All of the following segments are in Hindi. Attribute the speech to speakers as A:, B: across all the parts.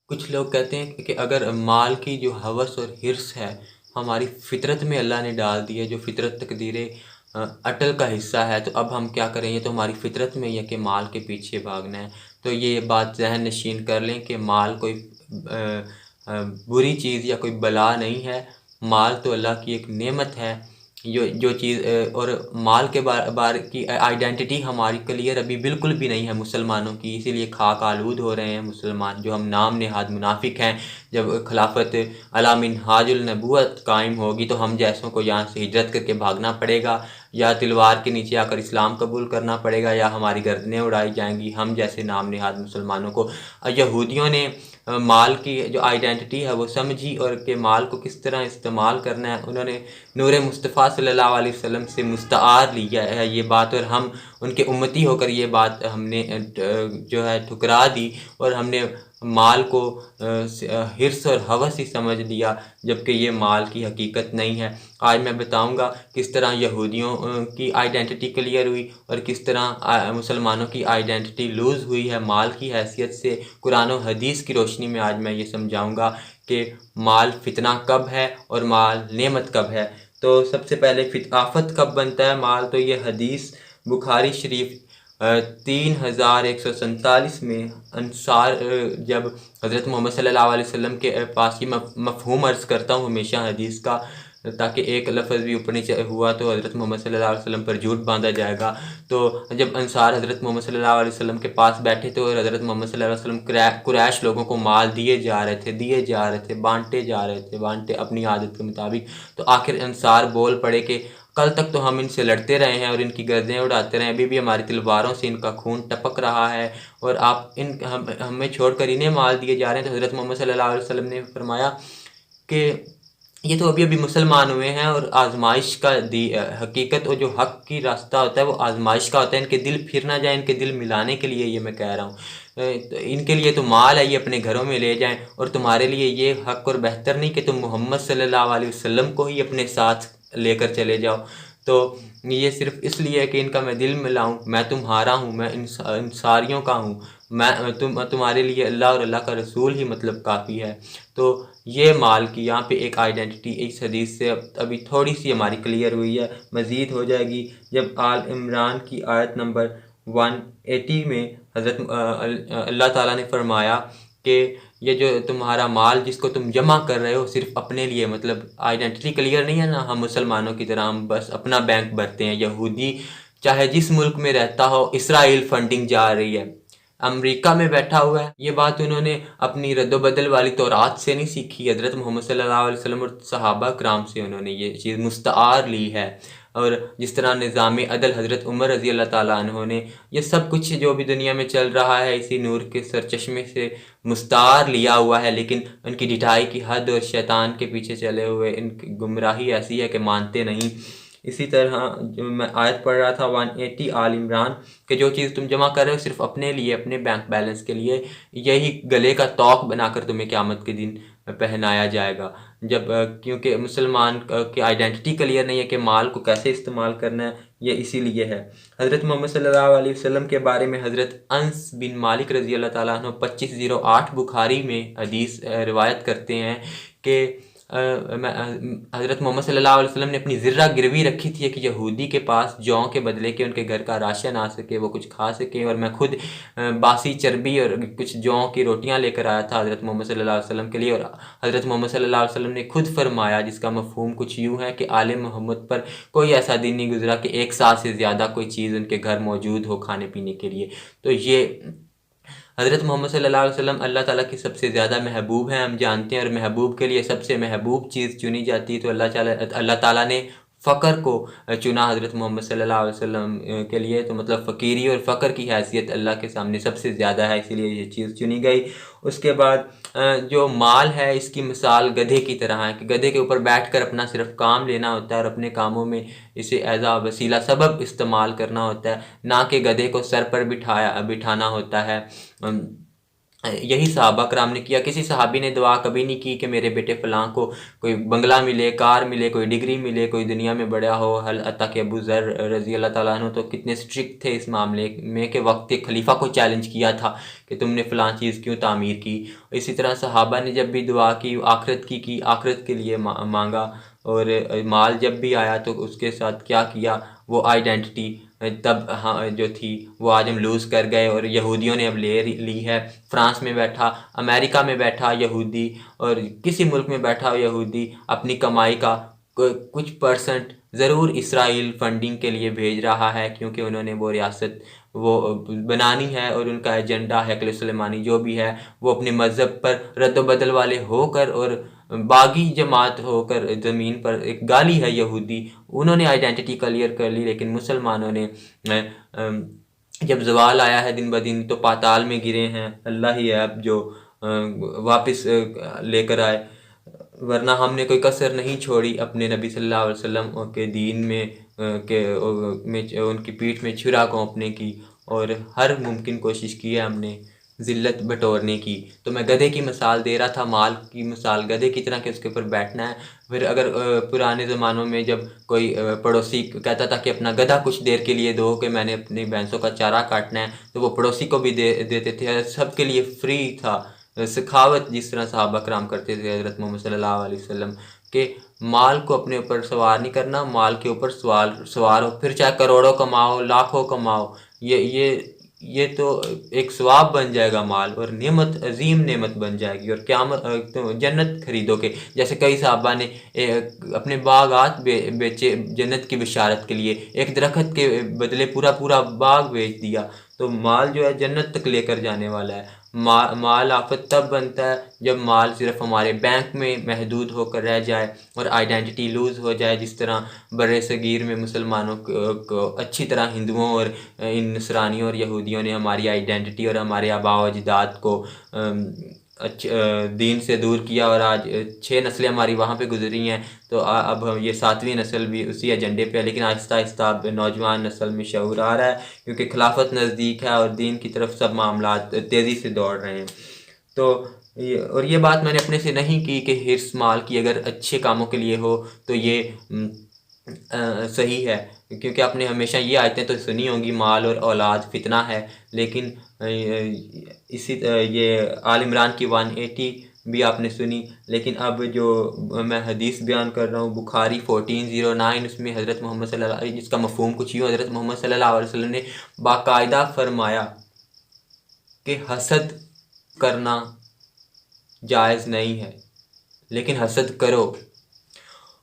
A: कुछ लोग कहते हैं कि अगर माल की जो हवस और हिर्स है हमारी फितरत में अल्लाह ने डाल दी है, जो फितरत तकदीरे अटल का हिस्सा है, तो अब हम क्या करें, ये तो हमारी फितरत में ही है कि माल के पीछे भागना है। तो ये बात जहन नशीन कर लें कि माल कोई बुरी चीज़ या कोई बला नहीं है। माल तो अल्लाह की एक नेमत है। जो जो चीज़ और माल के बार की आइडेंटिटी हमारी क्लियर अभी बिल्कुल भी नहीं है मुसलमानों की, इसीलिए खाक आलूद हो रहे हैं मुसलमान, जो हम नाम नेहाद मुनाफिक हैं। जब खिलाफत अला मिन्हाजुल नबूवत कायम होगी तो हम जैसों को यहाँ से हिजरत करके भागना पड़ेगा, या तलवार के नीचे आकर इस्लाम कबूल करना पड़ेगा, या हमारी गर्दनें उड़ाई जाएंगी हम जैसे नाम नेहाद मुसलमानों को। यहूदियों ने माल की जो आइडेंटिटी है वो समझी, और के माल को किस तरह इस्तेमाल करना है उन्होंने नूर मुस्तफ़ा सल्लल्लाहु अलैहि वसल्लम से मुस्तार लिया है ये बात, और हम उनके उम्मती होकर ये बात हमने जो है ठुकरा दी, और हमने माल को हिर्स और हवस ही समझ लिया, जबकि ये माल की हकीकत नहीं है। आज मैं बताऊंगा किस तरह यहूदियों की आइडेंटिटी क्लियर हुई और किस तरह मुसलमानों की आइडेंटिटी लूज़ हुई है माल की हैसियत से। कुरान और हदीस की रोशनी में आज मैं ये समझाऊंगा कि माल फितना कब है और माल नेमत कब है। तो सबसे पहले आफत कब बनता है माल, तो ये हदीस बुखारी शरीफ 3147 में अंसार जब हज़रत मोहम्मद सल्लल्लाहु अलैहि वसल्लम के पास ही मफ़हूम अर्ज़ करता हूँ हमेशा हदीस का, ताकि एक लफ्ज़ भी ऊपर नीचे हुआ तो हज़रत मोहम्मद सल्लल्लाहु अलैहि वसल्लम पर झूठ बांधा जाएगा। तो जब अंसार हज़रत मोहम्मद सल्लल्लाहु अलैहि वसल्लम के पास बैठे थे और हज़रत मोहम्मद सल्लल्लाहु अलैहि वसल्लम कुरैश लोगों को माल दिए जा रहे थे, बांटे जा रहे थे, बांटे अपनी आदत के मुताबिक, तो आखिर अंसार बोल पड़े कि कल तक तो हम इनसे लड़ते रहे हैं और इनकी गर्दनें उड़ाते रहे, अभी भी हमारी तलवारों से इनका खून टपक रहा है, और आप हमें छोड़कर इन्हें माल दिए जा रहे हैं। तो हज़रत मोहम्मद सल्लल्लाहु अलैहि वसल्लम ने फरमाया कि ये तो अभी अभी मुसलमान हुए हैं, और आजमाइश का हकीकत और जो हक की रास्ता होता है वो आजमाइश का होता है, इनके दिल फिर ना जाए, इनके दिल मिलाने के लिए ये मैं कह रहा हूँ। तो इनके लिए तो माल है, ये अपने घरों में ले जाएं, और तुम्हारे लिए ये हक और बेहतर नहीं कि तुम मोहम्मद सल्लल्लाहु अलैहि वसल्लम को ही अपने साथ लेकर चले जाओ। तो ये सिर्फ इसलिए है कि इनका मैं दिल मिलाऊं, मैं तुम्हारा हूँ, मैं इंसारियों का हूँ, मैं तुम्हारे लिए अल्लाह और अल्लाह का रसूल ही मतलब काफ़ी है। तो ये माल की यहाँ पे एक आइडेंटिटी इस हदीस से अभी थोड़ी सी हमारी क्लियर हुई है, मज़ीद हो जाएगी जब आल इमरान की आयत नंबर 180 में हज़रत अल्लाह ताला ने फरमाया कि ये जो तुम्हारा माल जिसको तुम जमा कर रहे हो सिर्फ अपने लिए, मतलब आइडेंटिटी क्लियर नहीं है ना, हम मुसलमानों की तरह हम बस अपना बैंक भरते हैं। यहूदी चाहे जिस मुल्क में रहता हो, इसराइल फंडिंग जा रही है, अमेरिका में बैठा हुआ है, ये बात उन्होंने अपनी रद्दोबदल वाली तौरात से नहीं सीखी, हज़रत मोहम्मद सल्लल्लाहु अलैहि वसल्लम और सहाबा कराम से उन्होंने ये चीज़ मुस्तार ली है। और जिस तरह निज़ाम अदल हज़रत उमर रज़ी अल्लाह ताला अन्हो ने ये सब कुछ जो भी दुनिया में चल रहा है इसी नूर के सरचश्मे से मुस्तार लिया हुआ है, लेकिन उनकी ढिठाई की हद और शैतान के पीछे चले हुए इनकी गुमराही ऐसी है कि मानते नहीं। इसी तरह जो मैं आयत पढ़ रहा था 180 आल इमरान, कि जो चीज़ तुम जमा कर रहे हो सिर्फ अपने लिए, अपने बैंक बैलेंस के लिए, यही गले का तौक बनाकर तुम्हें क़यामत के दिन पहनाया जाएगा। जब क्योंकि मुसलमान की आइडेंटिटी क्लियर नहीं है कि माल को कैसे इस्तेमाल करना है, ये इसीलिए है। हज़रत मोहम्मद सल्लल्लाहु अलैहि वसल्लम के बारे में हज़रत अनस बिन मालिक रज़ी अल्लाह ताला अन्हु 2508 बुखारी में हदीस रिवायत करते हैं कि हज़रत मोहम्मद सल्लल्लाहु अलैहि वसल्लम ने अपनी ज़िर्रा गिरवी रखी थी कि यहूदी के पास जौ के बदले के उनके घर का राशन आ सके, वो कुछ खा सके, और मैं खुद बासी चर्बी और कुछ जौ की रोटियां लेकर आया था हज़रत मोहम्मद सल्लल्लाहु अलैहि वसल्लम के लिए। और हज़रत मोहम्मद सल्लल्लाहु अलैहि वसल्लम ने खुद फरमाया, जिसका मफ़हूम कुछ यूँ है कि आले मोहम्मद पर कोई ऐसा दिन नहीं गुजरा कि एक साल से ज़्यादा कोई चीज़ उनके घर मौजूद हो खाने पीने के लिए। तो ये हज़रत मोहम्मद सल्लल्लाहु अलैहि वसल्लम अल्लाह ताला की सबसे ज़्यादा महबूब हैं, हम जानते हैं, और महबूब के लिए सबसे महबूब चीज़ चुनी जाती है, तो अल्लाह ताला ने फ़क्र को चुना हज़रत मोहम्मद सल्लल्लाहु अलैहि वसल्लम के लिए। तो मतलब फ़कीरी और फ़क्र की हैसियत अल्लाह के सामने सबसे ज़्यादा है, इसीलिए ये चीज़ चुनी गई। उसके बाद जो माल है इसकी मिसाल गधे की तरह है कि गधे के ऊपर बैठकर अपना सिर्फ काम लेना होता है और अपने कामों में इसे एज आ वसीला सबब इस्तेमाल करना होता है, ना कि गधे को सर पर बिठाना होता है। यही सहाबा कराम ने किया। किसी सहाबी ने दुआ कभी नहीं की कि मेरे बेटे फ़लाँ को कोई बंगला मिले, कार मिले, कोई डिग्री मिले, कोई दुनिया में बड़ा हो। हल अता कि अबू ज़र रज़ी अल्लाह ताला अन्हु तो कितने स्ट्रिक्ट थे इस मामले में कि वक्त के खलीफा को चैलेंज किया था कि तुमने फ़लाँ चीज़ क्यों तामीर की। इसी तरह सहाबा ने जब भी दुआ की आखिरत की आखिरत के लिए मांगा। और माल जब भी आया तो उसके साथ क्या किया, वो आइडेंटिटी तब हाँ जो थी वो आज हम लूज़ कर गए और यहूदियों ने अब ले ली है। फ्रांस में बैठा, अमेरिका में बैठा यहूदी और किसी मुल्क में बैठा यहूदी अपनी कमाई का कुछ परसेंट ज़रूर इसराइल फंडिंग के लिए भेज रहा है, क्योंकि उन्होंने वो रियासत वो बनानी है और उनका एजेंडा हैकल सुलेमानी जो भी है वो अपने मज़हब पर रद्द-बदल वाले होकर और बागी जमात होकर ज़मीन पर एक गाली है यहूदी। उन्होंने आइडेंटिटी क्लियर कर ली, लेकिन मुसलमानों ने जब ज़वाल आया है दिन ब दिन तो पाताल में गिरे हैं। अल्लाह ही है अब जो वापस लेकर आए, वरना हमने कोई कसर नहीं छोड़ी अपने नबी सल्लल्लाहु अलैहि वसल्लम के दीन में उनकी पीठ में छुरा घोंपने की और हर मुमकिन कोशिश की है हमने ज़िल्लत बटोरने की। तो मैं गधे की मिसाल दे रहा था, माल की मिसाल गधे की तरह के उसके ऊपर बैठना है। फिर अगर पुराने ज़मानों में जब कोई पड़ोसी कहता था कि अपना गधा कुछ देर के लिए दो कि मैंने अपनी भैंसों का चारा काटना है, तो वो पड़ोसी को भी देते थे, सबके लिए फ्री था। सखावत जिस तरह सहाबा कराम करते थे हज़रत मोहम्मद सल्लल्लाहु अलैहि वसल्लम के, माल को अपने ऊपर सवार नहीं करना, माल के ऊपर सवार हो, फिर चाहे करोड़ों कमाओ लाखों कमाओ, ये तो एक सवाब बन जाएगा माल और नेमत अजीम नेमत बन जाएगी और क़यामत तो जन्नत खरीदोगे। जैसे कई साहबा ने अपने बागात बेचे जन्नत की बिशारत के लिए, एक दरख्त के बदले पूरा पूरा बाग बेच दिया। तो माल जो है जन्नत तक लेकर जाने वाला है। माल आफत तब बनता है जब माल सिर्फ हमारे बैंक में महदूद होकर रह जाए और आइडेंटिटी लूज़ हो जाए। जिस तरह बड़े सगीर में मुसलमानों को अच्छी तरह हिंदुओं और इन नसरानियों और यहूदियों ने हमारी आइडेंटिटी और हमारे आबा व अजदाद को दीन से दूर किया और आज 6 नस्लें हमारी वहाँ पे गुजरी हैं। तो अब हम ये 7वीं नस्ल भी उसी एजेंडे पे है, लेकिन आहिस्ता आहिस्ता अब नौजवान नस्ल में शऊर आ रहा है, क्योंकि खिलाफत नज़दीक है और दीन की तरफ सब मामला तेज़ी से दौड़ रहे हैं। तो ये बात मैंने अपने से नहीं की कि हिर्स माल की अगर अच्छे कामों के लिए हो तो ये सही है, क्योंकि आपने हमेशा ये आयतें तो सुनी होंगी, माल और औलाद फितना है। लेकिन ये आल इमरान की 180 भी आपने सुनी। लेकिन अब जो मैं हदीस बयान कर रहा हूँ बुखारी 1409, उसमें हज़रत मोहम्मद सल्लल्लाहु जिसका मफ़हूम कुछ यूँ, हज़रत मोहम्मद सल्लल्लाहु अलैहि वसल्लम ने बाकायदा फरमाया कि हसद करना जायज़ नहीं है, लेकिन हसद करो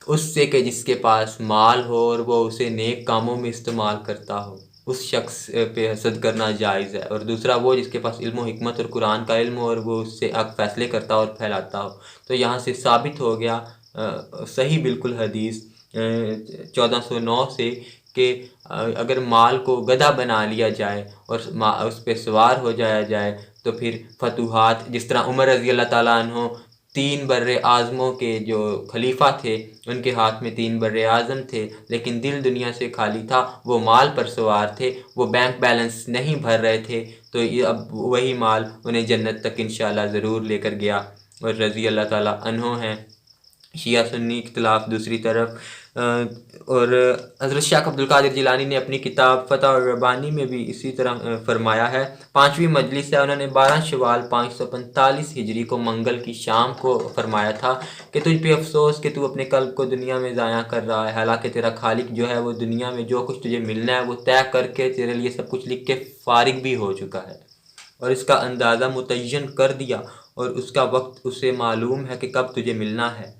A: उससे कि जिसके पास माल हो और वो उसे नेक कामों में इस्तेमाल करता हो, उस शख्स पे हसद करना जायज़ है। और दूसरा वो जिसके पास इल्म व हिकमत और कुरान का इल्म हो और वो उससे हक़ फ़ैसले करता और फैलाता हो। तो यहाँ से साबित हो गया सही बिल्कुल हदीस 1409 से कि अगर माल को गधा बना लिया जाए और उस पे सवार हो जाया जाए तो फिर फतूहात, जिस तरह उमर रज़ी अल्लाह ताला अन्हु 3 बर्रे आज़मों के जो खलीफा थे उनके हाथ में 3 बर्रे आज़म थे, लेकिन दिल दुनिया से खाली था, वो माल पर सवार थे, वो बैंक बैलेंस नहीं भर रहे थे। तो ये अब वही माल उन्हें जन्नत तक इंशाअल्लाह ज़रूर लेकर गया। और रज़ी अल्लाह ताला अन्हु हैं। शिया सुन्नी इख्तिलाफ दूसरी तरफ। और हज़रत शेख अब्दुल कादिर जिलानी ने अपनी किताब फ़तह और रब्बानी में भी इसी तरह फरमाया है। 5वीं मजलिस है, उन्होंने 12 शवाल 545 हिजरी को मंगल की शाम को फरमाया था कि तुझ पे अफसोस कि तू अपने कल्ब को दुनिया में ज़ाया कर रहा है, हालांकि तेरा खालिक जो है वो दुनिया में जो कुछ तुझे मिलना है वो तय करके तेरे लिए सब कुछ लिख के फारिग भी हो चुका है और इसका अंदाज़ा मुतय्यन कर दिया और उसका वक्त उसे मालूम है कि कब तुझे मिलना है।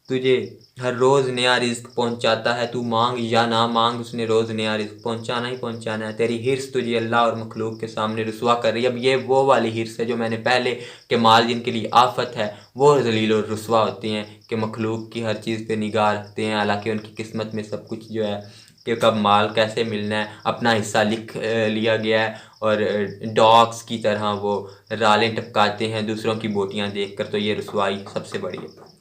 A: तुझे हर रोज़ नया रिज़्क पहुंचाता है, तू मांग या ना मांग उसने रोज़ नया रिज़्क पहुंचाना ही पहुंचाना है। तेरी हिर्स तुझे अल्लाह और मखलूक के सामने रुसवा कर रही है। अब ये वो वाली हिर्स है जो मैंने पहले के माल जिनके लिए आफत है वो ज़लील और रुसवा होते हैं कि मखलूक की हर चीज़ पे निगाह रखते हैं, हालांकि उनकी किस्मत में सब कुछ जो है कि कब माल कैसे मिलना है अपना हिस्सा लिख लिया गया है। और डॉग्स की तरह वो रालें टपकाते हैं दूसरों की बोटियाँ देखकर। तो ये रुसवाई सबसे बड़ी है।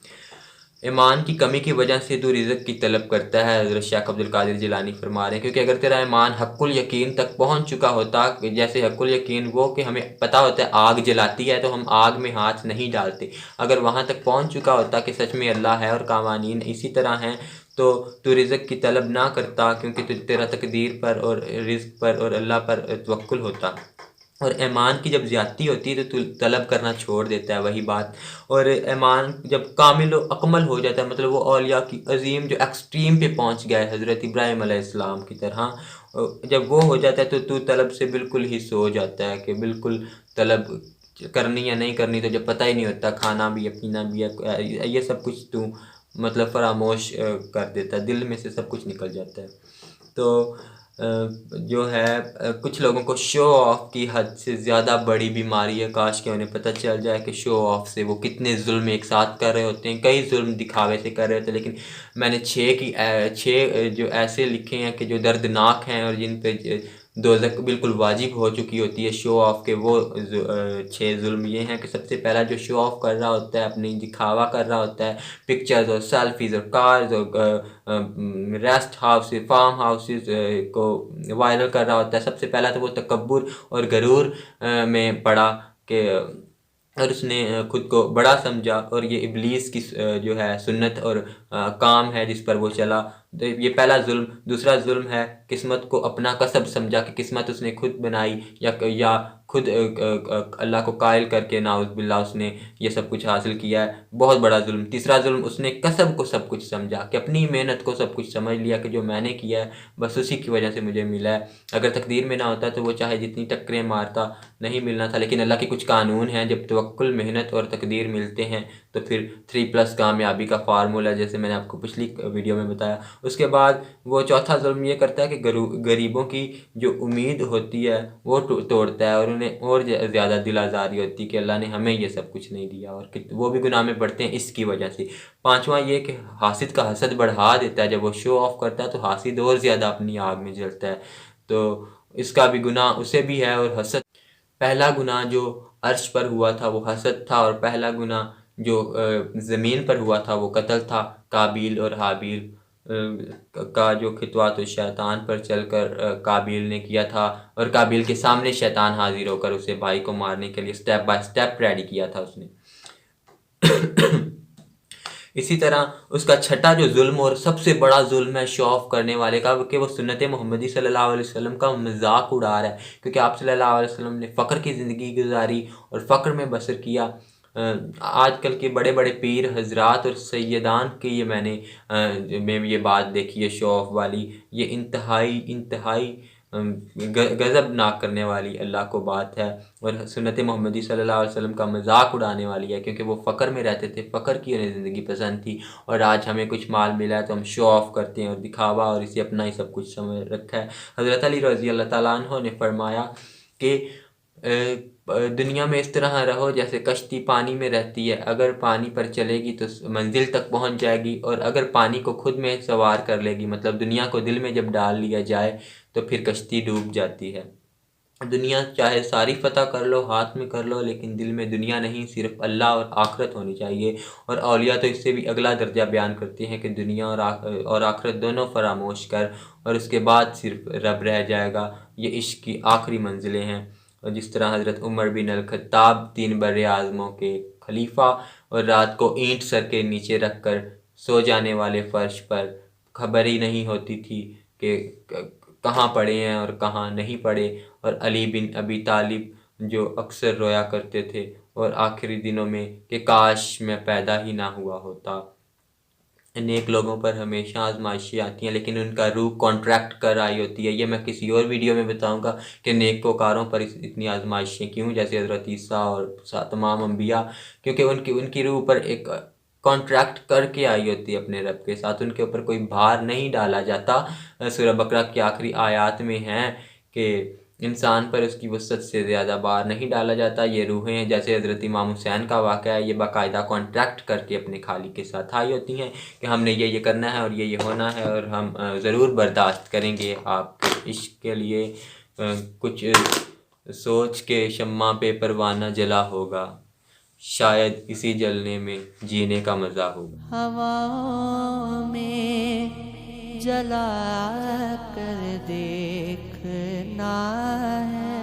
A: ईमान की कमी की वजह से तू रिज़्क की तलब करता है। हज़रत शेख अब्दुल कादिर जिलानी फरमा रहे हैं, क्योंकि अगर तेरा ईमान हक़्क़ुल यकीन तक पहुँच चुका होता, जैसे हक़्क़ुल यकीन वो कि हमें पता होता है आग जलाती है तो हम आग में हाथ नहीं डालते, अगर वहाँ तक पहुँच चुका होता कि सच में अल्लाह है और कावानीन इसी तरह हैं, तो तू रिज़्क की तलब ना करता, क्योंकि तेरा तकदीर पर और रिज़्क पर और अल्लाह पर तवक्कुल होता। और ईमान की जब ज़्यादती होती है तो तू तलब करना छोड़ देता है, वही बात। और ईमान जब कामिल व अकमल हो जाता है, मतलब वो औलिया की अज़ीम जो एक्सट्रीम पे पहुँच गया है हज़रत इब्राहीम अलैहिस्सलाम की तरह, जब वो हो जाता है तो तू तलब से बिल्कुल ही सो जाता है कि बिल्कुल तलब करनी या नहीं करनी तो जब पता ही नहीं होता, खाना भी है पीना भी है, ये सब कुछ तू मतलब फरामोश कर देता है, दिल में से सब कुछ निकल जाता है। तो जो है कुछ लोगों को शो ऑफ की हद से ज़्यादा बड़ी बीमारी है, काश कि उन्हें पता चल जाए कि शो ऑफ से वो कितने जुल्म एक साथ कर रहे होते हैं, कई जुल्म दिखावे से कर रहे होते हैं। लेकिन मैंने 6 जो ऐसे लिखे हैं कि जो दर्दनाक हैं और जिन पे दोज़ख बिल्कुल वाजिब हो चुकी होती है शो ऑफ के, वो 6 जुल्म ये हैं कि सबसे पहला जो शो ऑफ कर रहा होता है, अपनी दिखावा कर रहा होता है, पिक्चर्स और सेल्फीज़ और कार्स और रेस्ट हाउस फार्म हाउसेस को वायरल कर रहा होता है। सबसे पहला तो वो तकब्बुर और गरूर में पड़ा कि और उसने खुद को बड़ा समझा, और ये इब्लीस की जो है सुन्नत और काम है जिस पर वो चला। तो ये पहला जुल्म। दूसरा जुल्म है किस्मत को अपना कसब समझा कि किस्मत उसने खुद बनाई, या खुद अल्लाह को कायल करके नाउज़ुबिल्लाह उसने ये सब कुछ हासिल किया है, बहुत बड़ा जुल्म। तीसरा जुल्म, उसने कसब को सब कुछ समझा कि अपनी मेहनत को सब कुछ समझ लिया कि जो मैंने किया है बस उसी की वजह से मुझे मिला है, अगर तकदीर में ना होता तो वो चाहे जितनी टक्करें मारता नहीं मिलना था। लेकिन अल्लाह के कुछ कानून हैं, जब तवक्कुल, मेहनत और तकदीर मिलते हैं तो फिर 3+ कामयाबी का फार्मूला, जैसे मैंने आपको पिछली वीडियो में बताया। उसके बाद वो चौथा जुल्म ये करता है कि गरीबों की जो उम्मीद होती है वो तोड़ता है, और उन्हें और ज़्यादा दिल आज़ारी होती है कि अल्लाह ने हमें ये सब कुछ नहीं दिया, और वो भी गुनाह में पड़ते हैं इसकी वजह से। पाँचवा ये कि हासिद का हसद बढ़ा देता है, जब वो शो ऑफ करता है तो हासिद और ज़्यादा अपनी आग में जलता है, तो इसका भी गुनाह उसे भी है। और हसद, पहला गुनाह जो अर्श पर हुआ था वो हसद था, और पहला गुनाह जो ज़मीन पर हुआ था वो कत्ल था। काबिल और हाबिल का जो खितवा तो शैतान पर चलकर काबिल ने किया था, और काबिल के सामने शैतान हाजिर होकर उसे भाई को मारने के लिए स्टेप बाय स्टेप रेडी किया था उसने। इसी तरह उसका छठा जो जुल्म और सबसे बड़ा जुल्म है शो ऑफ करने वाले का, कि वो सुन्नत मोहम्मदी सल्लल्लाहु अलैहि वसल्लम का मजाक उड़ा रहा है, क्योंकि आप सल्लल्लाहु अलैहि वसल्लम ने फ़क्र की ज़िंदगी गुजारी और फ़क्र में बसर किया। आजकल के बड़े बड़े पीर हजरात और सैयदान की ये मैंने में ये बात देखी है शो ऑफ वाली, ये इंतहाई इंतहाई गज़ब नाक करने वाली अल्लाह को बात है, और सुन्नत मोहम्मदी सल्लल्लाहु अलैहि वसल्लम का मजाक उड़ाने वाली है, क्योंकि वो फ़क्र में रहते थे, फ़क्र की उन्हें ज़िंदगी पसंद थी। और आज हमें कुछ माल मिला है तो हम शो ऑफ करते हैं और दिखावा और इसे अपना ही सब कुछ समझ रखा है। हज़रत अली रज़ी अल्लाह ताला अन्हु ने फरमाया कि दुनिया में इस तरह रहो जैसे कश्ती पानी में रहती है, अगर पानी पर चलेगी तो मंजिल तक पहुंच जाएगी, और अगर पानी को खुद में सवार कर लेगी, मतलब दुनिया को दिल में जब डाल लिया जाए तो फिर कश्ती डूब जाती है। दुनिया चाहे सारी फ़तह कर लो, हाथ में कर लो, लेकिन दिल में दुनिया नहीं, सिर्फ अल्लाह और आखिरत होनी चाहिए। और औलिया तो इससे भी अगला दर्जा बयान करते हैं कि दुनिया और आखिरत दोनों फरामोश कर, और उसके बाद सिर्फ रब रह जाएगा। ये इश्क की आखिरी मंजिलें हैं। और जिस तरह हज़रत उमर बिन अल-खत्ताब 3 बर्रे आज़मों के खलीफा, और रात को ईंट सर के नीचे रख कर सो जाने वाले फ़र्श पर खबर ही नहीं होती थी कि कहाँ पड़े हैं और कहाँ नहीं पड़े। और अली बिन अबी तालिब जो अक्सर रोया करते थे और आखिरी दिनों में कि काश मैं पैदा ही ना हुआ होता। नेक लोगों पर हमेशा आजमाइशें आती हैं, लेकिन उनका रूह कॉन्ट्रैक्ट कर आई होती है। ये मैं किसी और वीडियो में बताऊंगा कि नेकोकारों पर इतनी आजमाइशें क्यों, जैसे हज़रत ईसा और तमाम अम्बिया, क्योंकि उनकी उनकी रूह पर एक कॉन्ट्रैक्ट करके आई होती है अपने रब के साथ, उनके ऊपर कोई भार नहीं डाला जाता। सूरह बकरा की आखिरी आयत में है कि इंसान पर उसकी वसअत से ज़्यादा भार नहीं डाला जाता। ये रूहें, जैसे हज़रत इमाम हुसैन का वाक़या है, ये बाकायदा कॉन्ट्रैक्ट करके अपने खालिक के साथ आई होती हैं कि हमने ये करना है और ये होना है, और हम ज़रूर बर्दाश्त करेंगे आपके इश्क के लिए। कुछ सोच के शम्मा पे परवाना जला होगा, शायद इसी जलने में जीने का मजा होगा।
B: हवाओं में जला कर देखना है